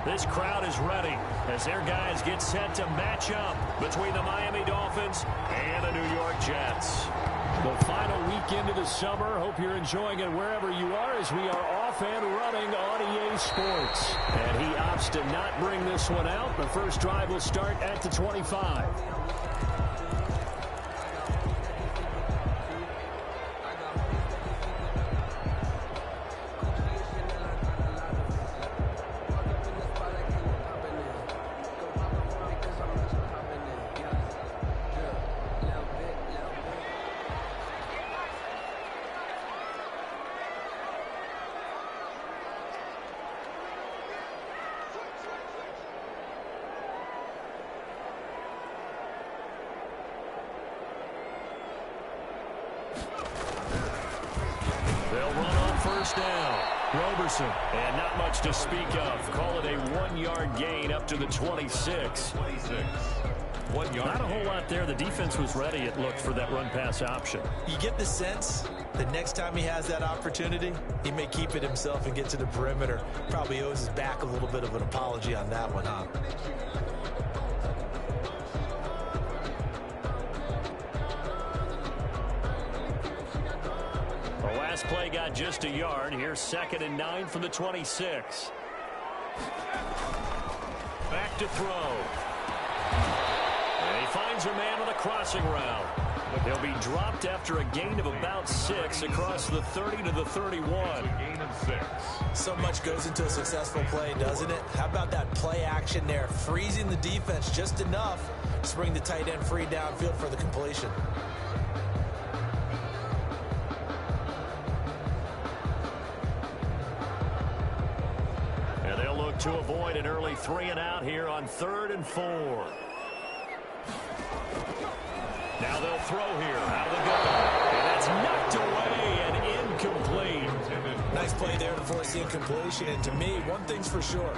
This crowd is ready as their guys get set to match up between the Miami Dolphins and the New York Jets. The final weekend of the summer. Hope you're enjoying it wherever you are as we are off and running on EA Sports. And he opts to not bring this one out. The first drive will start at the 25. They'll run on first down. Roberson, and not much to speak of. Call it a 1-yard gain up to the 26. 1 yard. Not a whole lot there. The defense was ready, it looked, for that run-pass option. You get the sense that next time he has that opportunity, he may keep it himself and get to the perimeter. Probably owes his back a little bit of an apology on that one, huh? Play got just a yard. Here's 2nd and 9 from the 26. Back to throw. And he finds a man on the crossing route. He'll be dropped after a gain of about 6 across the 30 to the 31. Gain of 6. So much goes into a successful play, doesn't it? How about that play action there? Freezing the defense just enough to bring the tight end free downfield for the completion. To avoid an early 3-and-out here on 3rd and 4. Now they'll throw here out of the gun. And that's knocked away and incomplete. Nice play there to force the incompletion. And to me, one thing's for sure.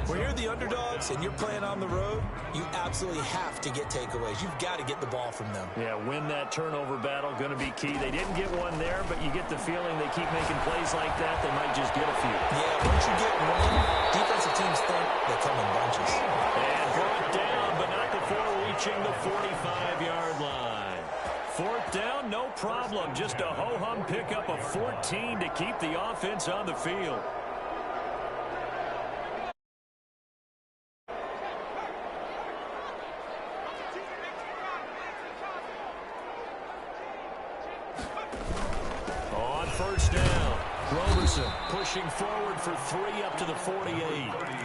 When you're the underdogs and you're playing on the road, you absolutely have to get takeaways. You've got to get the ball from them. Yeah, win that turnover battle, going to be key. They didn't get one there, but you get the feeling they keep making plays like that, they might just get a few. Yeah, once you get one, defensive teams think they come in bunches. And brought down, but not before reaching the 45-yard line. 4th down, no problem. Just a ho-hum pickup of 14 to keep the offense on the field. On first down, Roberson pushing forward for 3 up to the 48.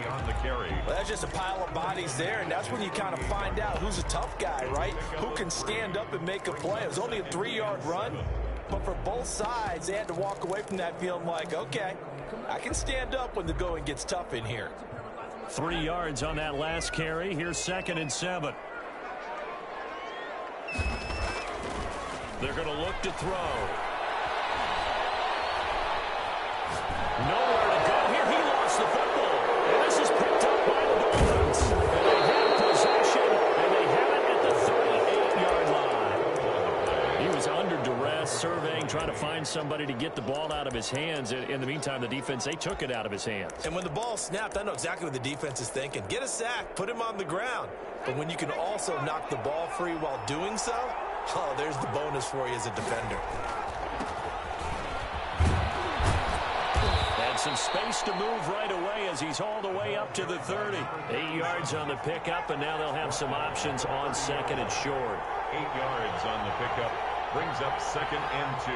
On the carry. Well, that's just a pile of bodies there, and that's when you kind of find out who's a tough guy, right? Who can stand up and make a play. It was only a 3-yard run, but for both sides, they had to walk away from that feeling like, okay, I can stand up when the going gets tough in here. 3 yards on that last carry. Here's 2nd and 7. They're going to look to throw. Nowhere to go here. He lost the football. And this is picked up by the Dolphins. And they have possession, and they have it at the 38-yard line. He was under duress, surveying, trying to find somebody to get the ball out of his hands. In the meantime, the defense, they took it out of his hands. And when the ball snapped, I know exactly what the defense is thinking. Get a sack, put him on the ground. But when you can also knock the ball free while doing so, oh, there's the bonus for you as a defender. Some space to move right away as he's all the way up to the 30. 8 yards on the pickup, and now they'll have some options on 2nd and short. 8 yards on the pickup brings up 2nd and 2.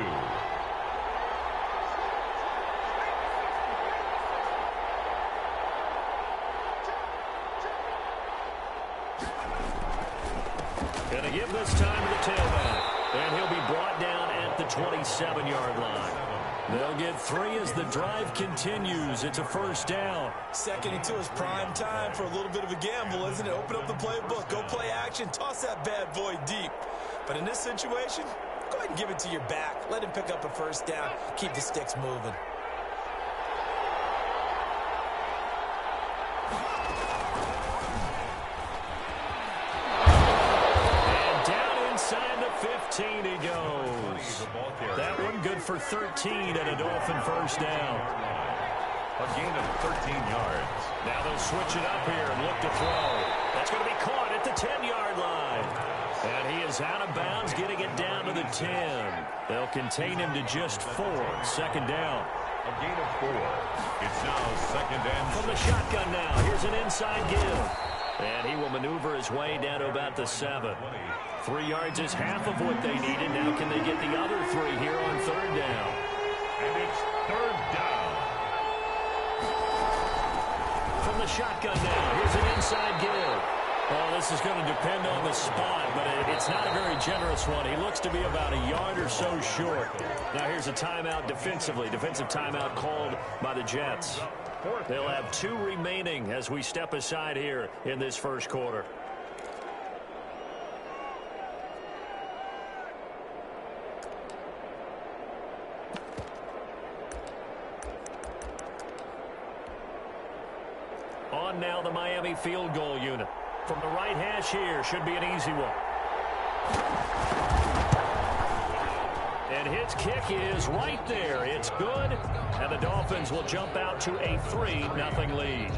Going to give this time to the tailback, and he'll be brought down at the 27-yard line. They'll get 3 as the drive continues. It's a first down. 2nd and 2 is prime time for a little bit of a gamble, isn't it? Open up the playbook, go play action, toss that bad boy deep. But in this situation, go ahead and give it to your back. Let him pick up a first down. Keep the sticks moving. And down inside the 15 he goes. That one good for 13 and a Dolphin first down. A gain of 13 yards. Now they'll switch it up here and look to throw. That's going to be caught at the 10-yard line. And he is out of bounds, getting it down to the 10. They'll contain him to just 4. Second down. A gain of 4. It's now second and from the shotgun now. Here's an inside give. And he will maneuver his way down to about the 7. 3 yards is half of what they needed. Now can they get the other 3 here on third down? And it's third down. From the shotgun now. Here's an inside give. Well, this is going to depend on the spot, but it's not a very generous one. He looks to be about a yard or so short. Now here's a timeout defensively. Defensive timeout called by the Jets. They'll have 2 remaining as we step aside here in this first quarter. On now the Miami field goal unit. From the right hash here, should be an easy one. And his kick is right there. It's good. And the Dolphins will jump out to a 3-0 lead.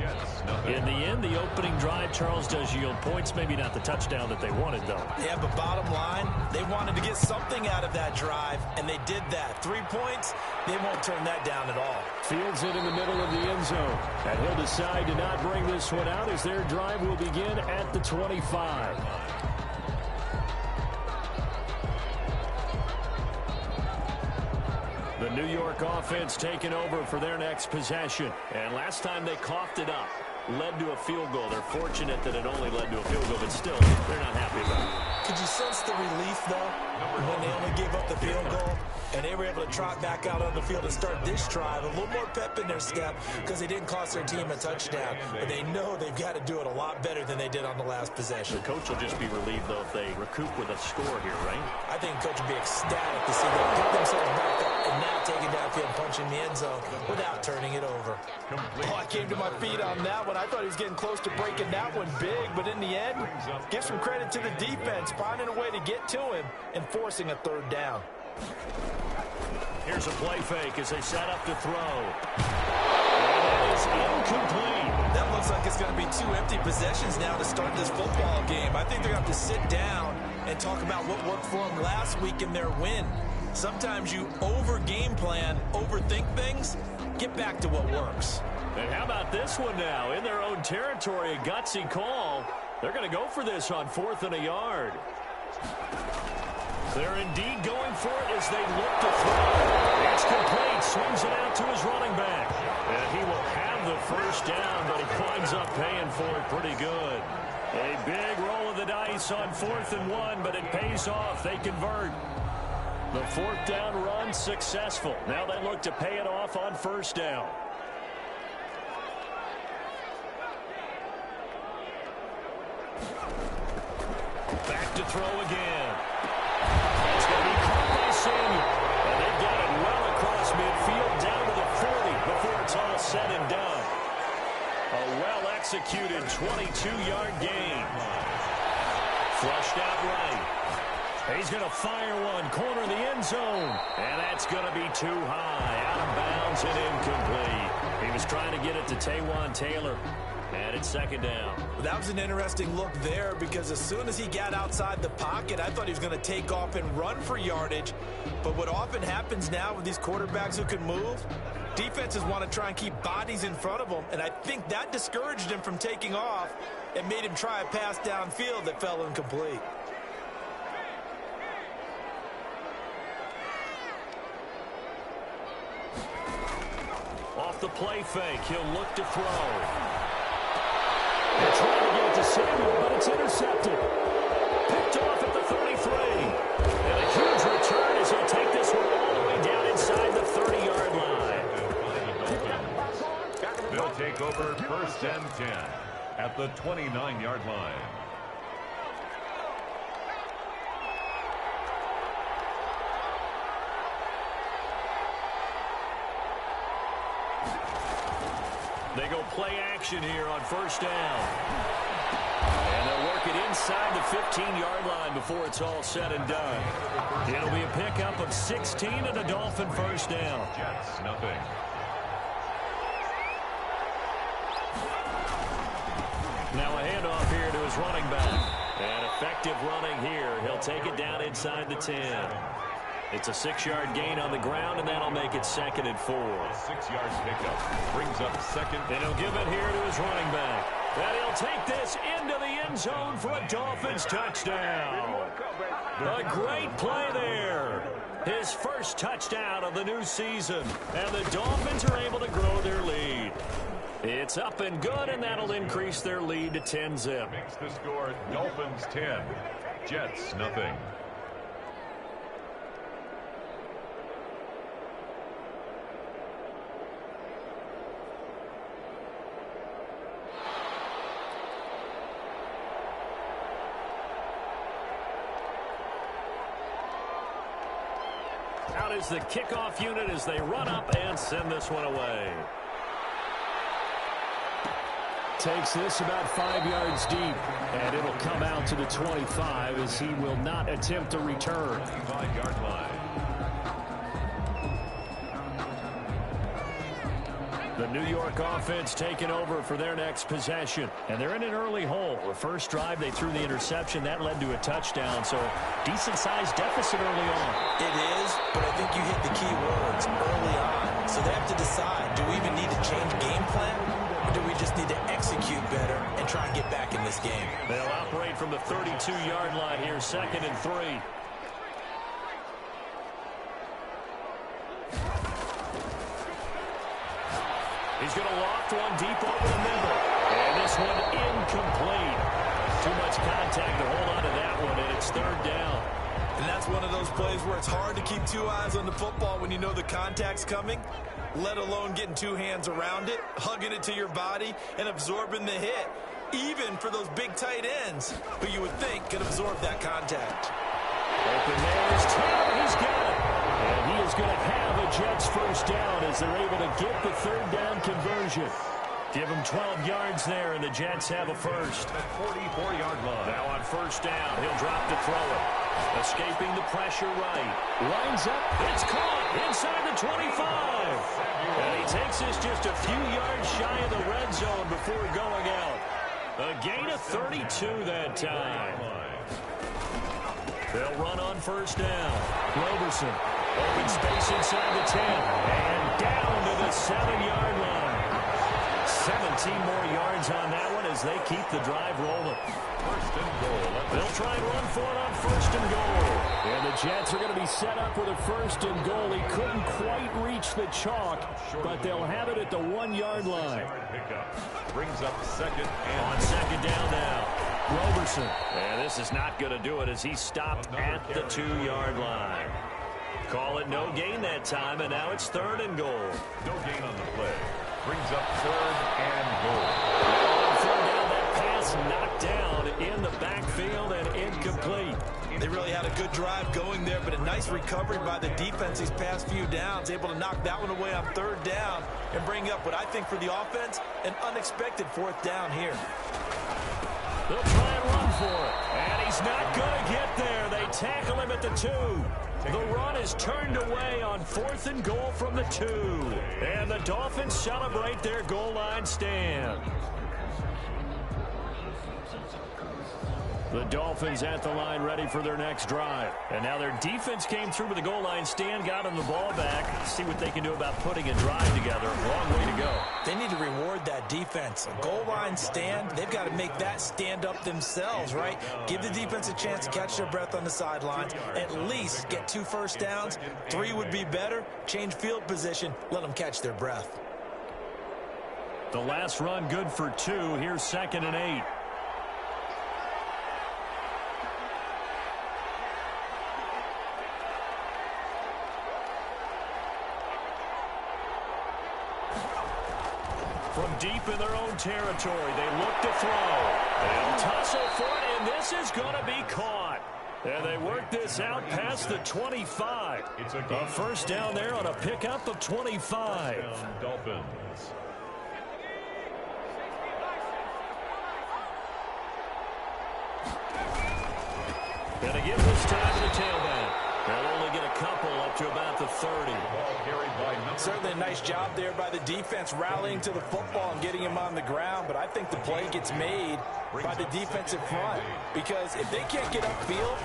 In the end, the opening drive, Charles, does yield points. Maybe not the touchdown that they wanted, though. Yeah, but bottom line, they wanted to get something out of that drive, and they did that. 3 points, they won't turn that down at all. Fields it in the middle of the end zone. And he'll decide to not bring this one out as their drive will begin at the 25. The New York offense taking over for their next possession. And last time they coughed it up, led to a field goal. They're fortunate that it only led to a field goal, but still, they're not happy about it. Could you sense the relief, though, when they only gave up the field goal? And they were able to trot back out on the field and start this drive. A little more pep in their step because they didn't cost their team a touchdown. But they know they've got to do it a lot better than they did on the last possession. The coach will just be relieved, though, if they recoup with a score here, right? I think the coach will be ecstatic to see them pick themselves back up and now take it downfield, punching the end zone without turning it over. Oh, I came to my feet on that one. I thought he was getting close to breaking that one big, but in the end, give some credit to the defense, finding a way to get to him and forcing a third down. Here's a play fake as they set up to throw. And that is incomplete. That looks like it's going to be 2 empty possessions now to start this football game. I think they're going to have to sit down and talk about what worked for them last week in their win. Sometimes you over-game plan, overthink things, get back to what works. And how about this one now? In their own territory, a gutsy call. They're going to go for this on 4th and a yard. They're indeed going for it as they look to throw. It's complete. Swings it out to his running back. And he will have the first down, but he winds up paying for it pretty good. A big roll of the dice on 4th and 1, but it pays off. They convert. The 4th down run successful. Now they look to pay it off on 1st down. Back to throw again. It's going to be caught by Samuel. And they've got it well across midfield down to the 40 before it's all said and done. A well-executed 22-yard gain. Flushed out right. He's going to fire one. Corner of the end zone. And that's going to be too high. Out of bounds and incomplete. He was trying to get it to Taywan Taylor. And it's 2nd down. Well, that was an interesting look there because as soon as he got outside the pocket, I thought he was going to take off and run for yardage. But what often happens now with these quarterbacks who can move, defenses want to try and keep bodies in front of them. And I think that discouraged him from taking off and made him try a pass downfield that fell incomplete. Off the play fake, he'll look to throw. They're trying to get it to Samuel, but it's intercepted. Picked off at the 33. And a huge return as he'll take this one all the way down inside the 30-yard line. They'll take over 1st and 10 at the 29-yard line. They go play action here on 1st down. And they'll work it inside the 15-yard line before it's all said and done. It'll be a pickup of 16 and a Dolphin 1st down. Jets, nothing. Now a handoff here to his running back. And effective running here. He'll take it down inside the 10. It's a 6-yard gain on the ground, and that'll make it 2nd and 4. 6-yard pickup brings up 2nd. And he'll give it here to his running back. And he'll take this into the end zone for a Dolphins touchdown. A great play there. His first touchdown of the new season. And the Dolphins are able to grow their lead. It's up and good, and that'll increase their lead to 10-zip. Makes the score Dolphins 10, Jets nothing. Out is the kickoff unit as they run up and send this one away. Takes this about 5 yards deep, and it'll come out to the 25 as he will not attempt a return. 5-yard line. The New York offense taking over for their next possession. And they're in an early hole. The first drive, they threw the interception. That led to a touchdown. So decent-sized deficit early on. It is, but I think you hit the key words early on. So they have to decide, do we even need to change game plan? Or do we just need to execute better and try and get back in this game? They'll operate from the 32-yard line here, 2nd and 3. He's going to loft one deep over the middle. And this one incomplete. Too much contact to hold on to that one, and it's 3rd down. And that's one of those plays where it's hard to keep 2 eyes on the football when you know the contact's coming, let alone getting 2 hands around it, hugging it to your body, and absorbing the hit, even for those big tight ends who you would think could absorb that contact. Open there is Taylor. He's got it. And he is going to have a Jets first down as they're able to get the 3rd down conversion. Give him 12 yards there, and the Jets have a first. At 44-yard line. Now on first down, he'll drop to throw it. Escaping the pressure right. Lines up. It's caught inside the 25. And he takes this just a few yards shy of the red zone before going out. A gain of 32 that time. They'll run on first down. Roberson. Open space inside the 10. And down to the 7-yard line. 17 more yards on that one as they keep the drive rolling. First and goal. They'll try and run for it on first and goal. And the Jets are going to be set up with a first and goal. He couldn't quite reach the chalk, but they'll have it at the 1-yard line. Brings up 2nd and on 2nd down now. Roberson. And this is not going to do it as he stopped at the 2-yard line. Call it no gain that time, and now it's 3rd and goal. No gain on the play. Brings up 3rd and goal. On 3rd down, that pass knocked down in the backfield and incomplete. They really had a good drive going there, but a nice recovery by the defense these past few downs, able to knock that one away on 3rd down and bring up what I think for the offense, an unexpected 4th down here. They'll try and run for it, and he's not going to get there. They tackle him at the 2. The run is turned away on 4th and goal from the 2. And the Dolphins celebrate their goal line stand. The Dolphins at the line ready for their next drive. And now their defense came through with the goal line stand, got them the ball back. See what they can do about putting a drive together. Long way to go. They need to reward that defense. A goal line stand, they've got to make that stand up themselves, right? Give the defense a chance to catch their breath on the sidelines. At least get 2 first downs. 3 would be better. Change field position. Let them catch their breath. The last run good for 2. Here's 2nd and 8. From deep in their own territory, they look to throw. They'll tussle for it, and this is going to be caught. And they work this out past the 25. It's a first down there on a pickup of 25. Dolphins. And to give this time to the tailback. They'll only get a couple up to about the 30. Certainly a nice job there by the defense rallying to the football and getting him on the ground, but I think the play gets made by the defensive front because if they can't get upfield,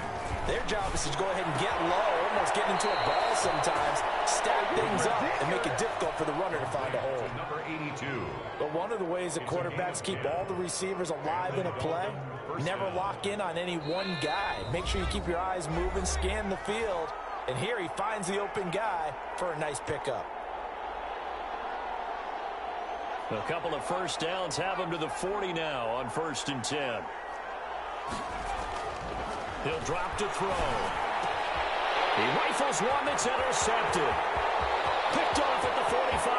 their job is to go ahead and get low, almost get into a ball sometimes, stack things up, and make it difficult for the runner to find a hole. Number 82. But one of the ways that quarterbacks keep all the receivers alive in a play, never lock in on any one guy. Make sure you keep your eyes moving, scan the field, and here he finds the open guy for a nice pickup. A couple of first downs have him to the 40 now on 1st and 10. He'll drop to throw. He rifles one that's intercepted. Picked off at the 45.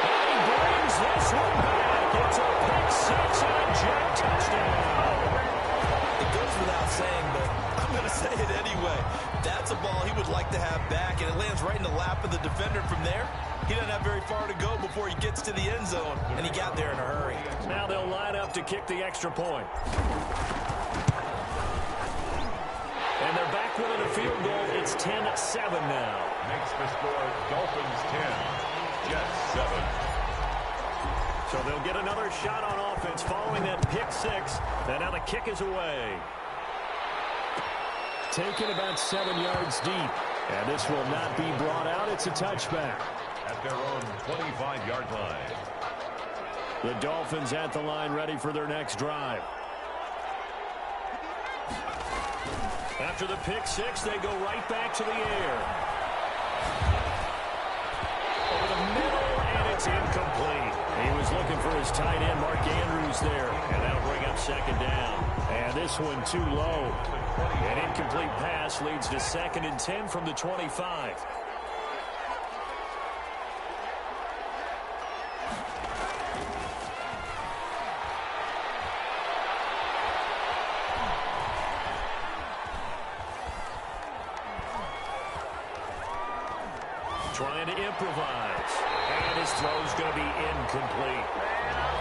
And he brings this one back. It's a pick six and a jet touchdown. It goes without saying, but I'm going to say it anyway. That's a ball he would like to have back, and it lands right in the lap of the defender from there. He doesn't have very far to go before he gets to the end zone, and he got there in a hurry. Now they'll line up to kick the extra point. And they're back within a field goal. It's 10-7 now. Makes the score Dolphins 10, Jets 7. So they'll get another shot on offense following that pick six. And now the kick is away. Taken about 7 yards deep. And this will not be brought out. It's a touchback. At their own 25-yard line. The Dolphins at the line ready for their next drive. After the pick six, they go right back to the air. Over the middle, and it's incomplete. He was looking for his tight end, Mark Andrews, there. And that'll bring up 2nd down. And this one too low. An incomplete pass leads to 2nd and 10 from the 25. Trying to improvise. And his throw's going to be incomplete.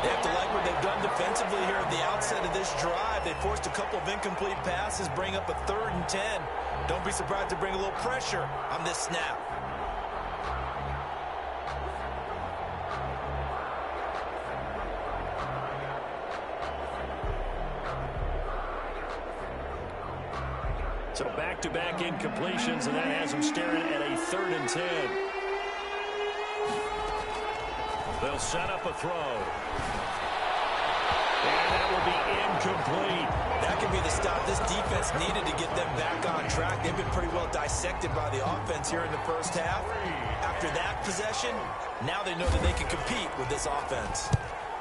They have to like what they've done defensively here at the outset of this drive. They forced a couple of incomplete passes, bring up a 3rd and 10. Don't be surprised to bring a little pressure on this snap. So back-to-back incompletions, and that has them staring at a 3rd and 10. They'll set up a throw. And that will be incomplete. That could be the stop this defense needed to get them back on track. They've been pretty well dissected by the offense here in the first half. After that possession, now they know that they can compete with this offense.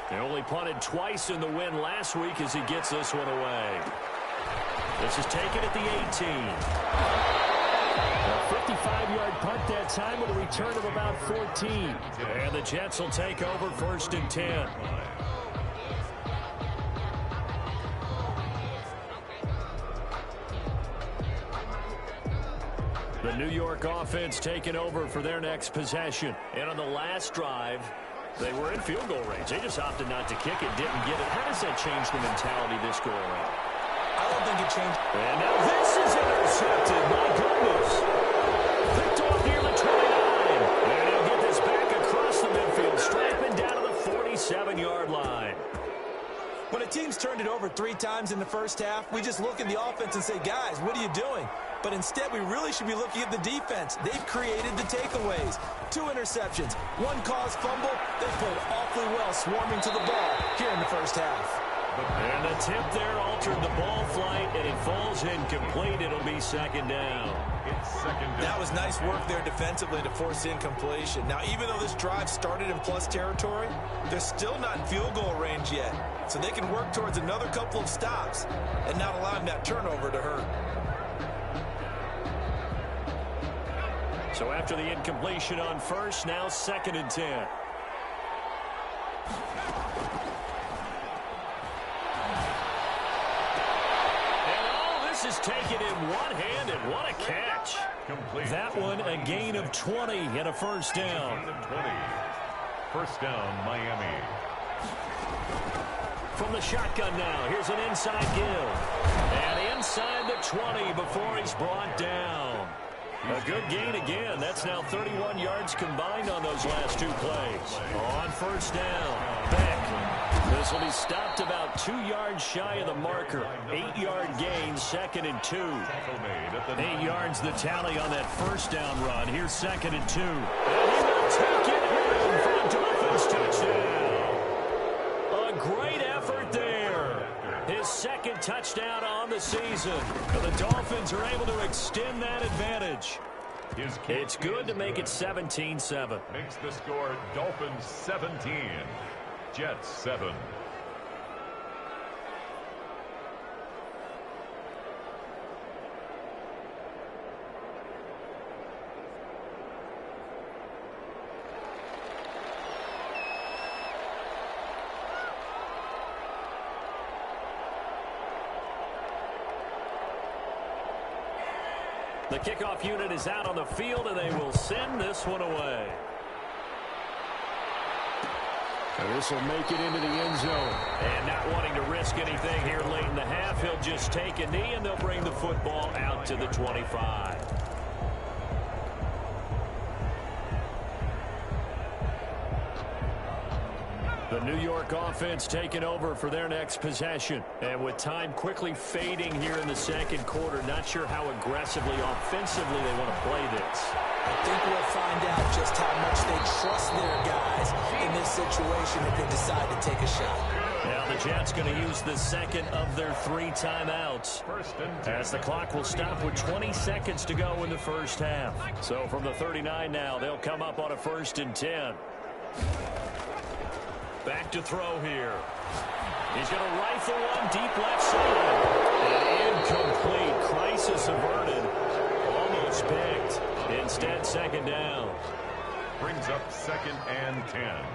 They only punted twice in the win last week as he gets this one away. This is taken at the 18. A 55-yard punt that time with a return of about 14. And the Jets will take over 1st and 10. The New York offense taking over for their next possession. And on the last drive, they were in field goal range. They just opted not to kick it, didn't get it. How does that change the mentality this go around? I don't think it changed. And now this is intercepted. My goodness. Picked off near the 29. And he'll get this back across the midfield, strapping down to the 47-yard line. When a team's turned it over 3 times in the first half, we just look at the offense and say, guys, what are you doing? But instead, we really should be looking at the defense. They've created the takeaways. 2 interceptions, 1 caused fumble. They played awfully well swarming to the ball here in the first half. And the tip there altered the ball flight, and it falls incomplete. It'll be 2nd down. It's 2nd down. That was nice work there defensively to force incompletion. Now, even though this drive started in plus territory, they're still not in field goal range yet. So they can work towards another couple of stops and not allowing that turnover to hurt. So after the incompletion on first, now 2nd and 10. Is taken in one hand, and what a catch. Complete. That one a gain of 20 and a 1st down. 20. 1st down, Miami. From the shotgun now, here's an inside give. And the inside the 20 before he's brought down. A good gain again. That's now 31 yards combined on those last two plays. On first down, Beck. This will be stopped about 2 yards shy of the marker. 8-yard gain, 2nd and 2. 8 yards the tally on that first down run. Here's 2nd and 2. And he will take it in for a Dolphins touchdown. A great effort there. His 2nd touchdown on the season. And the Dolphins are able to extend that advantage. It's good to make it 17-7. Makes the score Dolphins 17, Jets 7. The kickoff unit is out on the field, and they will send this one away. And this will make it into the end zone. And not wanting to risk anything here late in the half, he'll just take a knee, and they'll bring the football out to the 25. The New York offense taking over for their next possession. And with time quickly fading here in the second quarter, not sure how aggressively, offensively they want to play this. I think we'll find out just how much they trust their guys in this situation if they decide to take a shot. Now the Jets going to use the second of their 3 timeouts. As the clock will stop with 20 seconds to go in the first half. So from the 39 now, they'll come up on a 1st and 10. Back to throw here. He's going to rifle one deep left side. And incomplete. Crisis averted. Almost picked. Instead, 2nd down. Brings up 2nd and 10.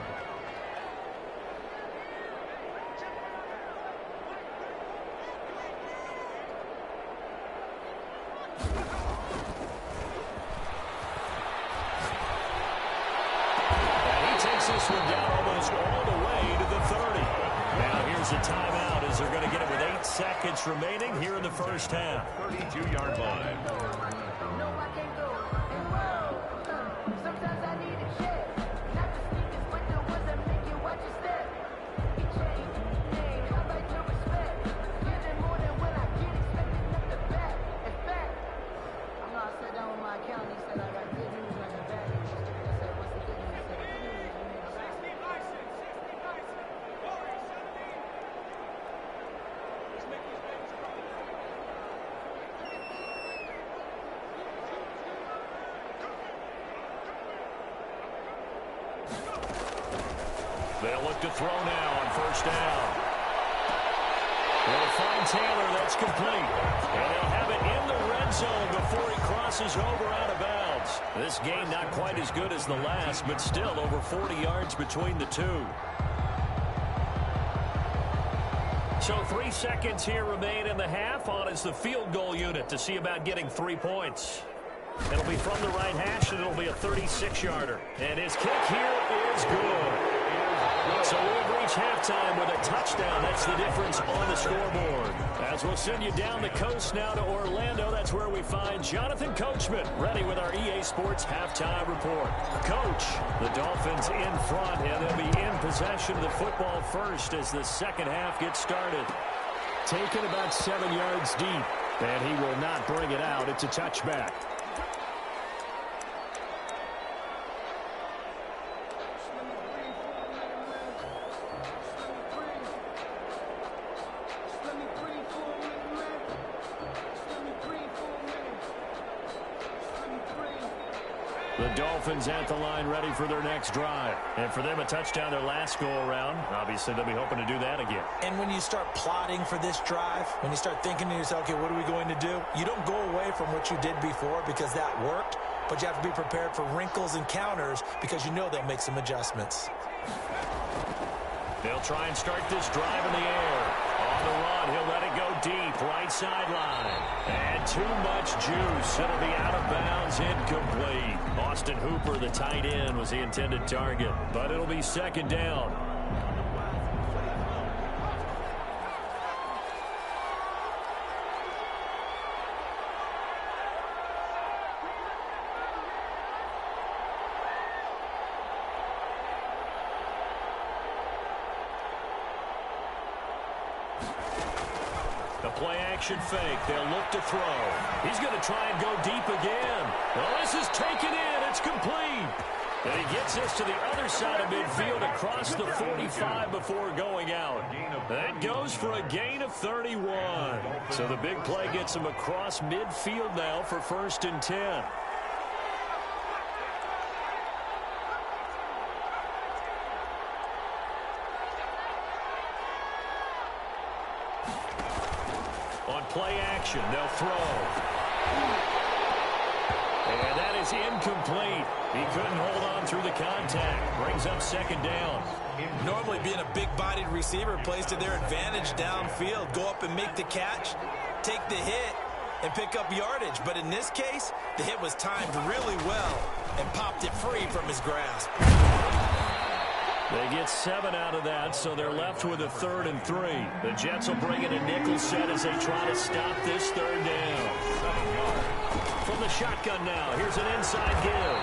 This one down almost all the way to the 30. Now here's a timeout as they're going to get it with 8 seconds remaining here in the first half. 32-yard line. They'll look to throw now on first down. They'll find Taylor. That's complete. And they'll have it in the red zone before he crosses over out of bounds. This game not quite as good as the last, but still over 40 yards between the two. So 3 seconds here remain in the half. On is the field goal unit to see about getting 3 points. It'll be from the right hash, and it'll be a 36-yarder. And his kick here is good. So we'll reach halftime with a touchdown. That's the difference on the scoreboard. As we'll send you down the coast now to Orlando, that's where we find Jonathan Coachman ready with our EA Sports halftime report. Coach, the Dolphins in front, and they'll be in possession of the football first as the second half gets started. Taken about 7 yards deep, and he will not bring it out. It's a touchback. The Dolphins at the line ready for their next drive. And for them, a touchdown their last go-around. Obviously, they'll be hoping to do that again. And when you start plotting for this drive, when you start thinking to yourself, okay, what are we going to do? You don't go away from what you did before because that worked, but you have to be prepared for wrinkles and counters because you know they'll make some adjustments. They'll try and start this drive in the air. On the run, he'll let it go deep, right sideline. And too much juice. It'll be out of bounds, incomplete. Austin Hooper, the tight end, was the intended target. But it'll be second down. The play-action fake. They'll look to throw. He's going to try and go deep again. Well, this is taken in. It's complete. And he gets this to the other side of midfield across the 45 before going out. That goes for a gain of 31. So the big play gets him across midfield now for 1st and 10. On play action, they'll throw. And that is incomplete. He couldn't hold on through the contact. Brings up 2nd down. Normally being a big-bodied receiver plays to their advantage downfield. Go up and make the catch, take the hit, and pick up yardage. But in this case, the hit was timed really well and popped it free from his grasp. They get 7 out of that, so they're left with a 3rd and 3. The Jets will bring in a nickel set as they try to stop this 3rd down. From the shotgun now, here's an inside give.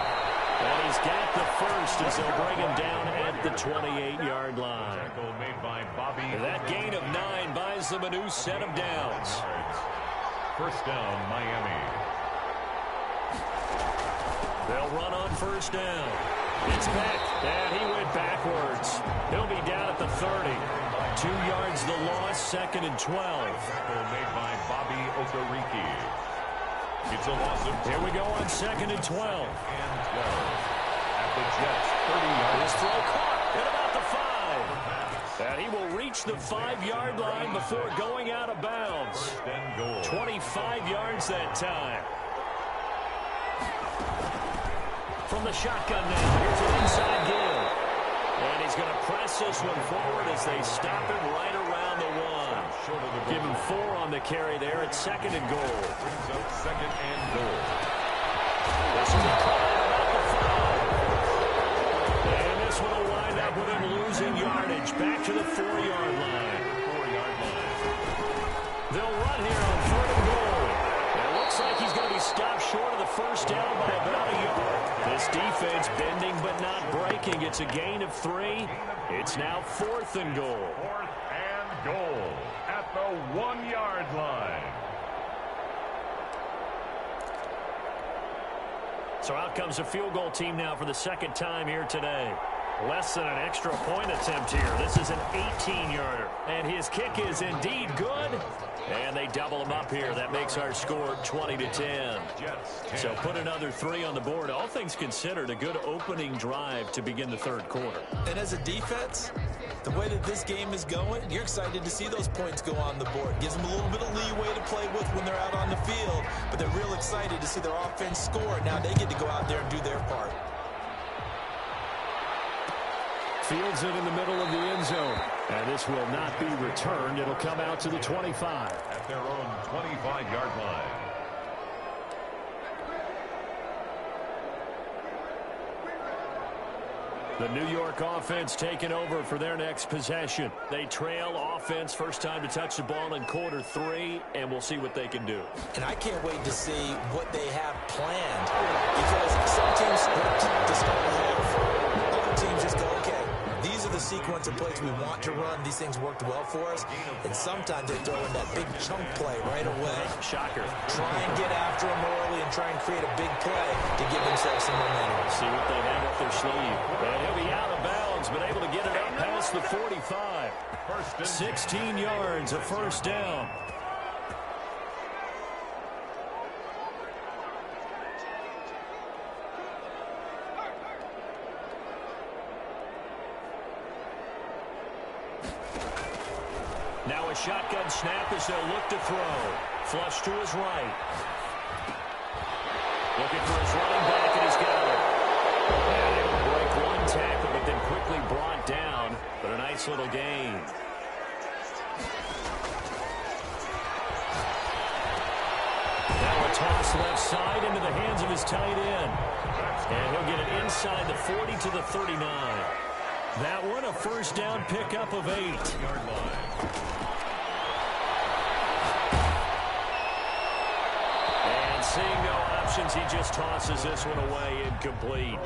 And he's got the first as they'll bring him down at the 28-yard line. That gain of 9 buys them a new set of downs. 1st down, Miami. They'll run on 1st down. It's Beck, and he went backwards. He'll be down at the 30. 2 yards the loss, 2nd and 12. Made by Bobby Okereke. It's a loss of 2. Here we go on 2nd and 12. And 12. At the Jets, 30 yards. His throw caught at about the 5. And he will reach the 5-yard line before going out of bounds. 25 yards that time. From the shotgun now, here's an inside give. And he's going to press this one forward as they stop him right around the 1. Give him 4 on the carry there at 2nd and goal. Brings up 2nd and goal. This is a call at about the 5. And this one will wind up with him losing yardage. Back to the 4-yard line. 4-yard line. They'll run here on 3rd and goal. It looks like he's going to be stopped short of the 1st down by about a yard. This defense bending but not breaking. It's a gain of 3. It's now 4th and goal. 4th and goal at the 1-yard line. So out comes a field goal team now for the 2nd time here today. Less than an extra point attempt here. This is an 18-yarder. And his kick is indeed good. And they double him up here. That makes our score 20-10. So put another 3 on the board. All things considered, a good opening drive to begin the 3rd quarter. And as a defense, the way that this game is going, you're excited to see those points go on the board. Gives them a little bit of leeway to play with when they're out on the field. But they're real excited to see their offense score. Now they get to go out there and do their part. Fields it in the middle of the end zone. And this will not be returned. It'll come out to the 25. At their own 25-yard line. The New York offense taking over for their next possession. They trail offense, first time to touch the ball in quarter 3, and we'll see what they can do. And I can't wait to see what they have planned, because some teams script to start a half. Other teams just go, okay, these are the sequence of plays we want to run. These things worked well for us. And sometimes they throw in that big chunk play right away. Shocker. Try and get after them early and try and create a big play to give themselves some momentum. See what they have up their sleeve. And he'll be out of bounds, but able to get it up past the 45. 16 yards, a 1st down. Now a shotgun snap as they'll look to throw. Flush to his right. Looking for his running back, and he's got it. And they will break one tackle, but then quickly brought down. But a nice little gain. Now a toss left side into the hands of his tight end. And he'll get it inside the 40 to the 39. That one a 1st down pickup of 8. And seeing no situations, he just tosses this one away incomplete.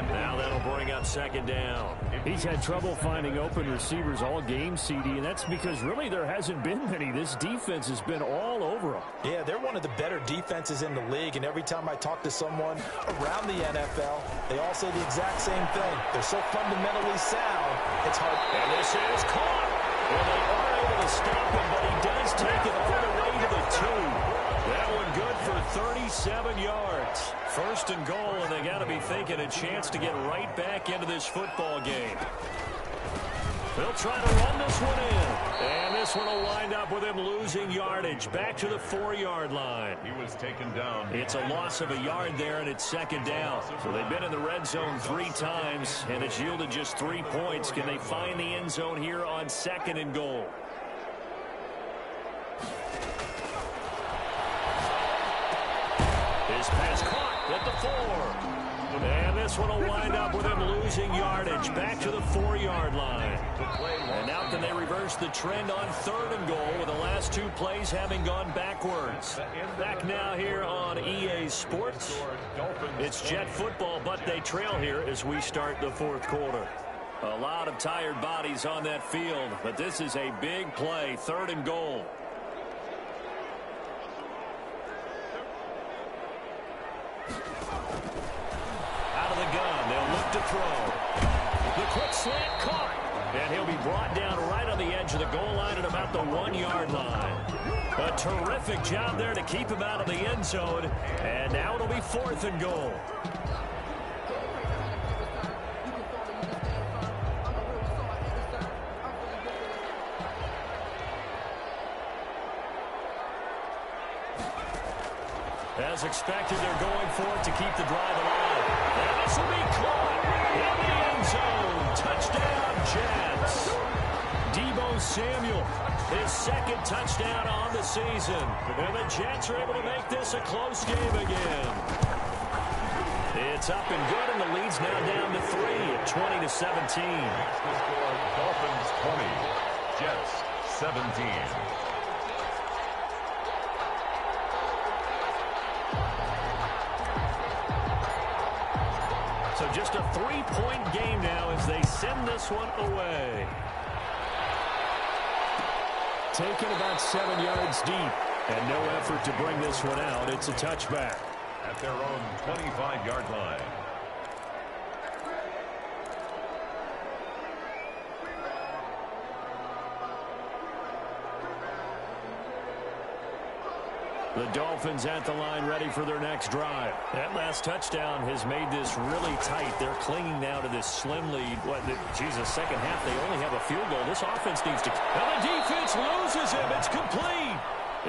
Now that'll bring up second down. He's had trouble finding open receivers all game, CD, and that's because really there hasn't been many. This defense has been all over them. Yeah, they're one of the better defenses in the league, and every time I talk to someone around the NFL, they all say the exact same thing. They're so fundamentally sound, it's hard. And this is caught. Well, they are able to stop him, but he does take it all the way to the 2. That one good for 37 yards. First and goal, and they got to be thinking a chance to get right back into this football game. They'll try to run this one in. And this one will wind up with him losing yardage back to the 4-yard line. He was taken down. It's a loss of a yard there, and it's second down. So they've been in the red zone 3 times, and it's yielded just 3 points. Can they find the end zone here on second and goal? His pass caught at the 4. And this one will wind up with him losing yardage back to the 4-yard line. And now can they reverse the trend on third and goal with the last 2 plays having gone backwards? Back now here on EA Sports. It's Jet football, but they trail here as we start the 4th quarter. A lot of tired bodies on that field, but this is a big play, third and goal. To throw. The quick slant caught. And he'll be brought down right on the edge of the goal line at about the 1-yard line. A terrific job there to keep him out of the end zone. And now it'll be 4th and goal. As expected, they're going for it to keep the drive alive. And this will be caught in the end zone. Touchdown, Jets. Deebo Samuel, his 2nd touchdown on the season. And the Jets are able to make this a close game again. It's up and good, and the lead's now down to 3 at 20-17. The score, Dolphins 20, Jets 17. So just a 3-point game now as they send this one away. Taken about 7 yards deep, and no effort to bring this one out. It's a touchback. At their own 25-yard line. The Dolphins at the line ready for their next drive. That last touchdown has made this really tight. They're clinging now to this slim lead. Jesus, second half, they only have a field goal. This offense needs to... And the defense loses him. It's complete.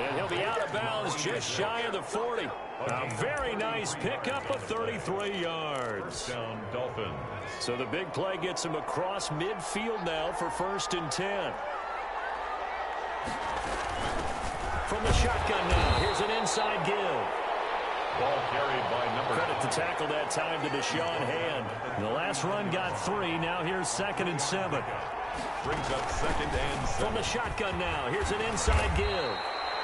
And he'll be out of bounds just shy of the 40. A very nice pickup of 33 yards. Down Dolphins. So the big play gets him across midfield now for 1st and 10. From the shotgun now, here's an inside give. Ball carried by number... Credit the tackle that time to Deshaun Hand. The last run got 3, now here's 2nd and 7. Brings up 2nd and 7. From the shotgun now, here's an inside give.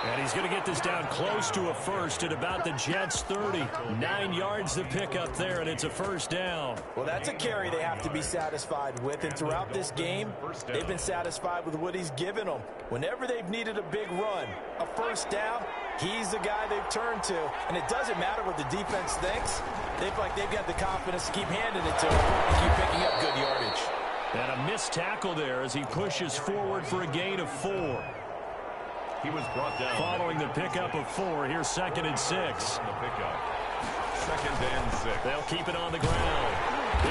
And he's going to get this down close to a first at about the Jets' 30. 9 yards to pick up there, and it's a first down. Well, that's a carry they have to be satisfied with, and throughout this game, they've been satisfied with what he's given them. Whenever they've needed a big run, a first down, he's the guy they've turned to. And it doesn't matter what the defense thinks. They feel like they've got the confidence to keep handing it to him and keep picking up good yardage. And a missed tackle there as he pushes forward for a gain of 4. He was brought down. Following the pickup of 4, here's 2nd and 6. The pickup. 2nd and 6. They'll keep it on the ground.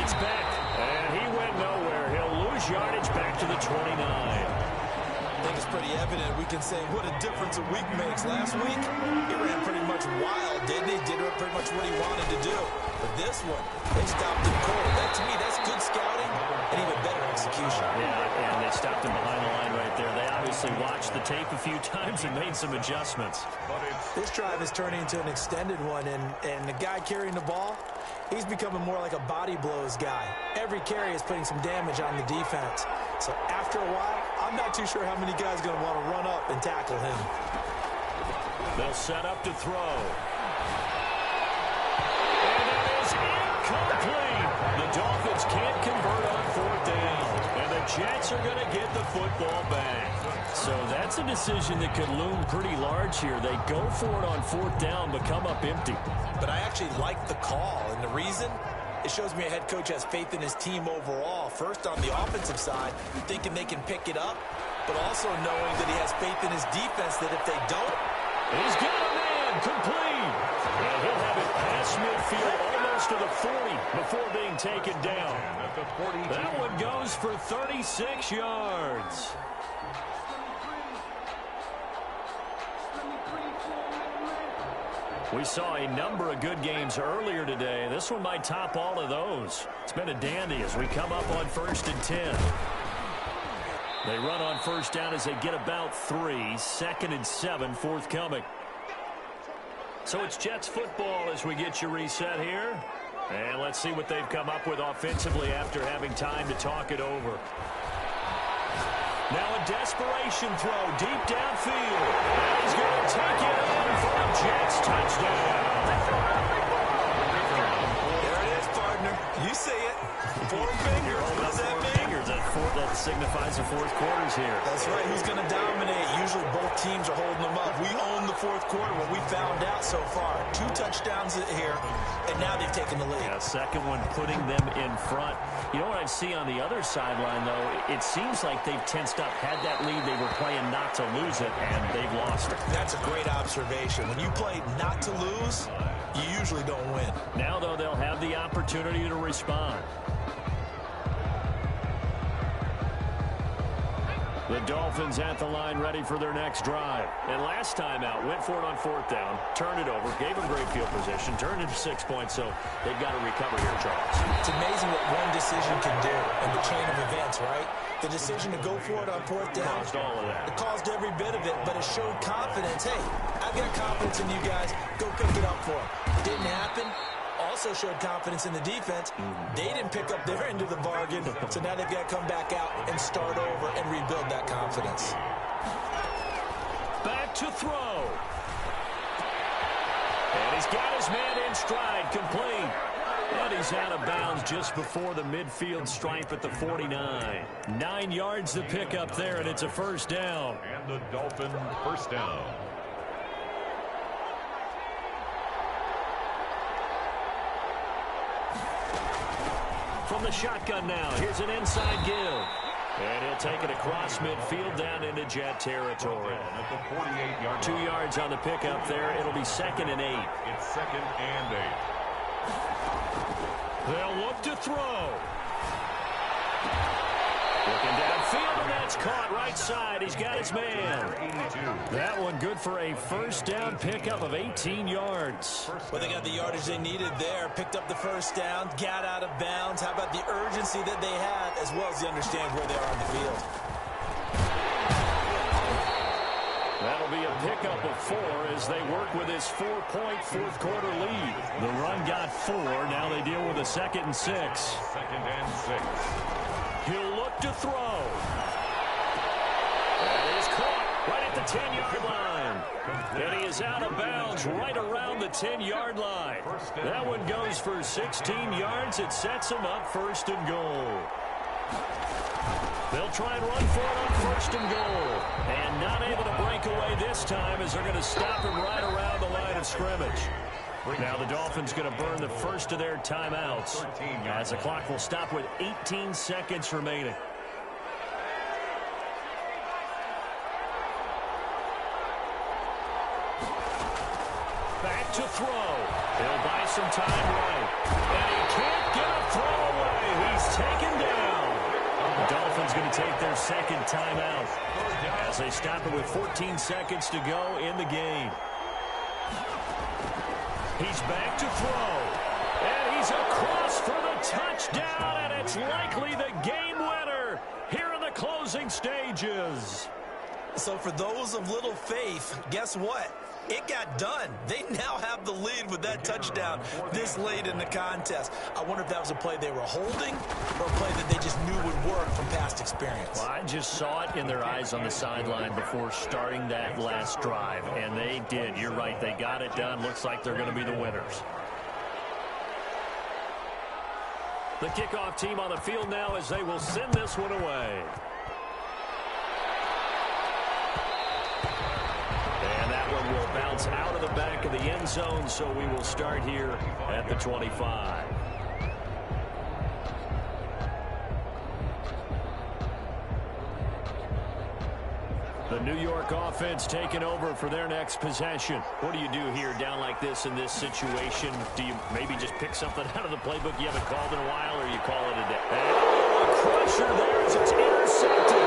It's back, and he went nowhere. He'll lose yardage back to the 29. I think it's pretty evident. We can say what a difference a week makes. Last week, he ran pretty much wild, didn't he? Did pretty much what he wanted to do. But this one, they stopped him cold. That, to me, that's good scouting and even better execution. Yeah, and they stopped him behind the line right there. They obviously watched the tape a few times and made some adjustments. This drive is turning into an extended one, and the guy carrying the ball, he's becoming more like a body blows guy. Every carry is putting some damage on the defense. So after a while, I'm not too sure how many guys are going to want to run up and tackle him. They'll set up to throw. Incomplete. The Dolphins can't convert on fourth down. And the Jets are going to get the football back. So that's a decision that could loom pretty large here. They go for it on fourth down, but come up empty. But I actually like the call, and the reason? It shows me a head coach has faith in his team overall. First, on the offensive side, thinking they can pick it up, but also knowing that he has faith in his defense that if they don't, he's got a man complete. And he'll have it past midfield almost to the 40 before being taken down. That one goes for 36 yards. We saw a number of good games earlier today. This one might top all of those. It's been a dandy as we come up on 1st and 10. They run on first down as they get about 3. 2nd and 7 forthcoming. So it's Jets football as we get you reset here. And let's see what they've come up with offensively after having time to talk it over. Now a desperation throw deep downfield. And he's going to take it in for a Jets touchdown. there it is, partner. You see it. 4 fingers. What does that mean? That signifies the fourth quarter's here. That's right. Who's going to dominate? Usually both teams are holding them up. We own the fourth quarter. What we found out so far, 2 touchdowns here, and now they've taken the lead. Yeah, second one putting them in front. You know what I see on the other sideline, though? It seems like they've tensed up, had that lead. They were playing not to lose it, and they've lost it. That's a great observation. When you play not to lose, you usually don't win. Now, though, they'll have the opportunity to respond. The Dolphins at the line ready for their next drive. And last time out, went for it on fourth down, turned it over, gave them great field position, turned it to 6 points, so they've got to recover here, Charles. It's amazing what one decision can do in the chain of events, right? The decision to go for it on fourth down. Caused all of that. It caused every bit of it, but it showed confidence. Hey, I've got confidence in you guys. Go pick it up for them. Didn't happen. Also showed confidence in the defense. They didn't pick up their end of the bargain, so now they've got to come back out and start over and rebuild that confidence. Back to throw. And he's got his man in stride, complete. And he's out of bounds just before the midfield stripe at the 49. 9 yards to pick up there, and it's a first down. And the Dolphin first down. From the shotgun now, here's an inside give. And he'll take it across midfield down into Jet territory. At the 48-yard 2 yards on the pickup there. It'll be 2nd and 8. It's 2nd and 8. They'll look to throw. Looking downfield, and that's caught right side. He's got his man. 82. That one good for a first down pickup of 18 yards. Well, they got the yardage they needed there. Picked up the first down, got out of bounds. How about the urgency that they had, as well as they understand where they are on the field? That'll be a pickup of 4 as they work with his 4-point fourth quarter lead. The run got 4. Now they deal with a 2nd and 6. 2nd and 6. He'll look to throw. That is caught right at the 10-yard line. And he is out of bounds right around the 10-yard line. That one goes for 16 yards. It sets him up 1st and goal. They'll try and run for it on 1st and goal. And not able to break away this time as they're going to stop him right around the line of scrimmage. Now the Dolphins going to burn the first of their timeouts as the clock will stop with 18 seconds remaining. Back to throw. He'll buy some time right. And he can't get a throw away. He's taken down. The Dolphins going to take their 2nd timeout as they stop it with 14 seconds to go in the game. He's back to throw. And he's across for the touchdown, and it's likely the game winner here in the closing stages. So for those of little faith, guess what? It got done. They now have the lead with that touchdown this late in the contest. I wonder if that was a play they were holding or a play that they just knew would work from past experience. Well, I just saw it in their eyes on the sideline before starting that last drive, and they did. You're right. They got it done. Looks like they're going to be the winners. The kickoff team on the field now as they will send this one away. And that one will bounce out of the back of the end zone, so we will start here at the 25. The New York offense taking over for their next possession. What do you do here down like this in this situation? Do you maybe just pick something out of the playbook you haven't called in a while, or you call it a day? Oh, a crusher there as it's intercepted.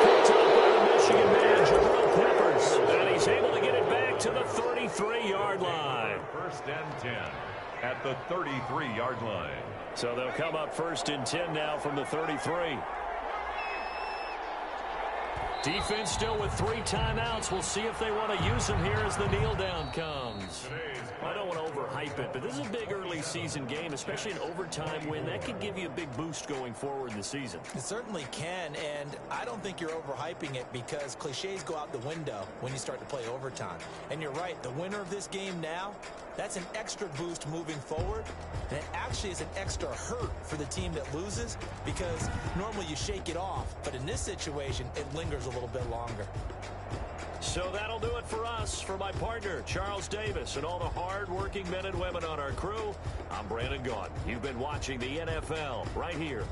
Picked up by the Michigan man, Jabril Peppers. And he's able to get it back to the 33-yard line. First and 10 at the 33-yard line. So they'll come up first and 10 now from the 33. Defense still with 3 timeouts. We'll see if they want to use them here as the kneel down comes. I don't want to overhype it, but this is a big early season game, especially an overtime win. That could give you a big boost going forward in the season. It certainly can, and I don't think you're overhyping it because cliches go out the window when you start to play overtime. And you're right, the winner of this game now, that's an extra boost moving forward, and it actually is an extra hurt for the team that loses because normally you shake it off, but in this situation, it lingers a little bit longer. So that'll do it for us. For my partner, Charles Davis, and all the hard-working men and women on our crew, I'm Brandon Gaudin. You've been watching the NFL right here